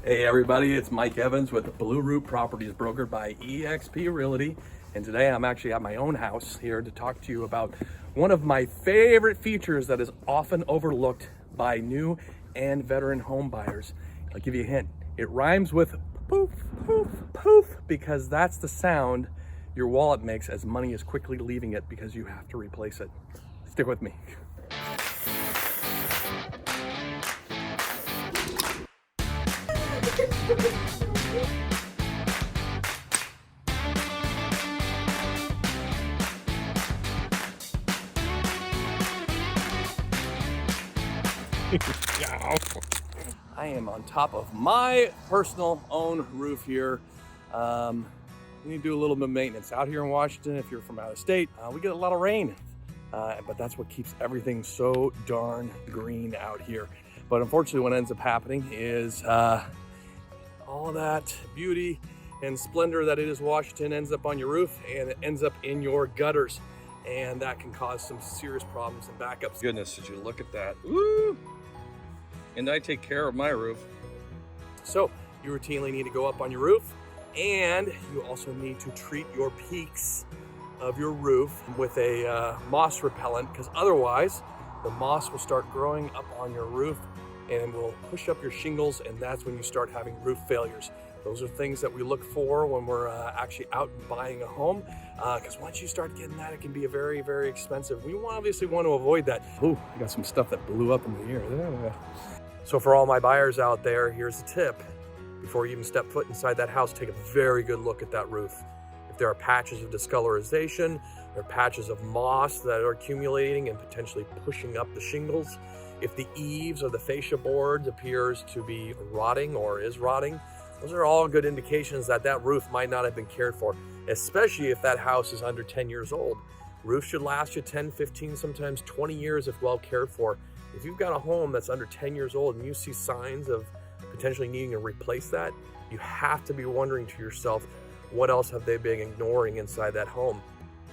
Hey everybody, it's Mike Evans with Blue Root Properties, brokered by eXp Realty. And today I'm actually at my own house here to talk to you about one of my favorite features that is often overlooked by new and veteran home buyers. I'll give you a hint. It rhymes with poof, poof, poof, because that's the sound your wallet makes as money is quickly leaving it because you have to replace it. Stick with me. I am on top of my personal own roof here. You need to do a little bit of maintenance out here in Washington. If you're from out of state, we get a lot of rain, but that's what keeps everything so darn green out here. But unfortunately, what ends up happening is all that beauty and splendor that it is Washington ends up on your roof, and it ends up in your gutters, and that can cause some serious problems and backups. Goodness, did you look at that? Woo! And I take care of my roof. So you routinely need to go up on your roof, and you also need to treat your peaks of your roof with a moss repellent, because otherwise the moss will start growing up on your roof and will push up your shingles, and that's when you start having roof failures. Those are things that we look for when we're actually out and buying a home, because once you start getting that, it can be a very, very expensive. We obviously want to avoid that. Ooh, I got some stuff that blew up in the air. So for all my buyers out there, here's a tip. Before you even step foot inside that house, take a very good look at that roof. If there are patches of discolorization, there are patches of moss that are accumulating and potentially pushing up the shingles, if the eaves or the fascia boards appears to be rotting or is rotting, those are all good indications that that roof might not have been cared for, especially if that house is under 10 years old. Roofs should last you 10, 15, sometimes 20 years if well cared for. If you've got a home that's under 10 years old and you see signs of potentially needing to replace that, you have to be wondering to yourself, what else have they been ignoring inside that home?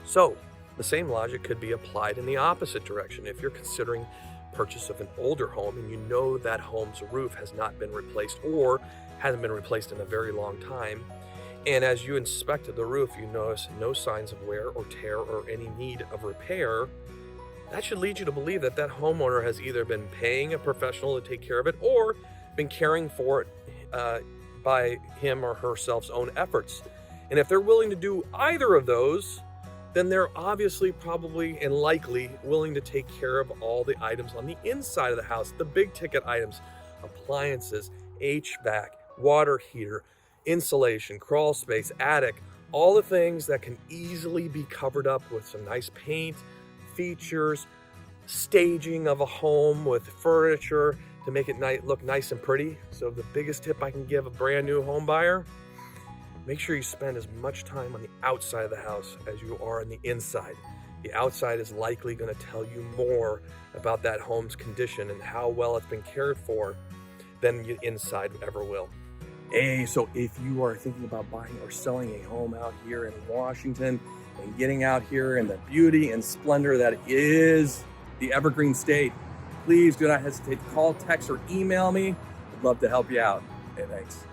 So the same logic could be applied in the opposite direction. If you're considering purchase of an older home and you know that home's roof has not been replaced or hasn't been replaced in a very long time, and as you inspected the roof, you notice no signs of wear or tear or any need of repair, that should lead you to believe that that homeowner has either been paying a professional to take care of it or been caring for it by him or herself's own efforts. And if they're willing to do either of those, then they're obviously probably and likely willing to take care of all the items on the inside of the house, the big ticket items, appliances, HVAC, water heater, insulation, crawl space, attic, all the things that can easily be covered up with some nice paint, features, staging of a home with furniture to make it look nice and pretty. So the biggest tip I can give a brand new home buyer, make sure you spend as much time on the outside of the house as you are on the inside. The outside is likely going to tell you more about that home's condition and how well it's been cared for than the inside ever will. Hey, so if you are thinking about buying or selling a home out here in Washington and getting out here in the beauty and splendor that is the Evergreen State, please do not hesitate to call, text, or email me. I'd love to help you out. Hey, thanks.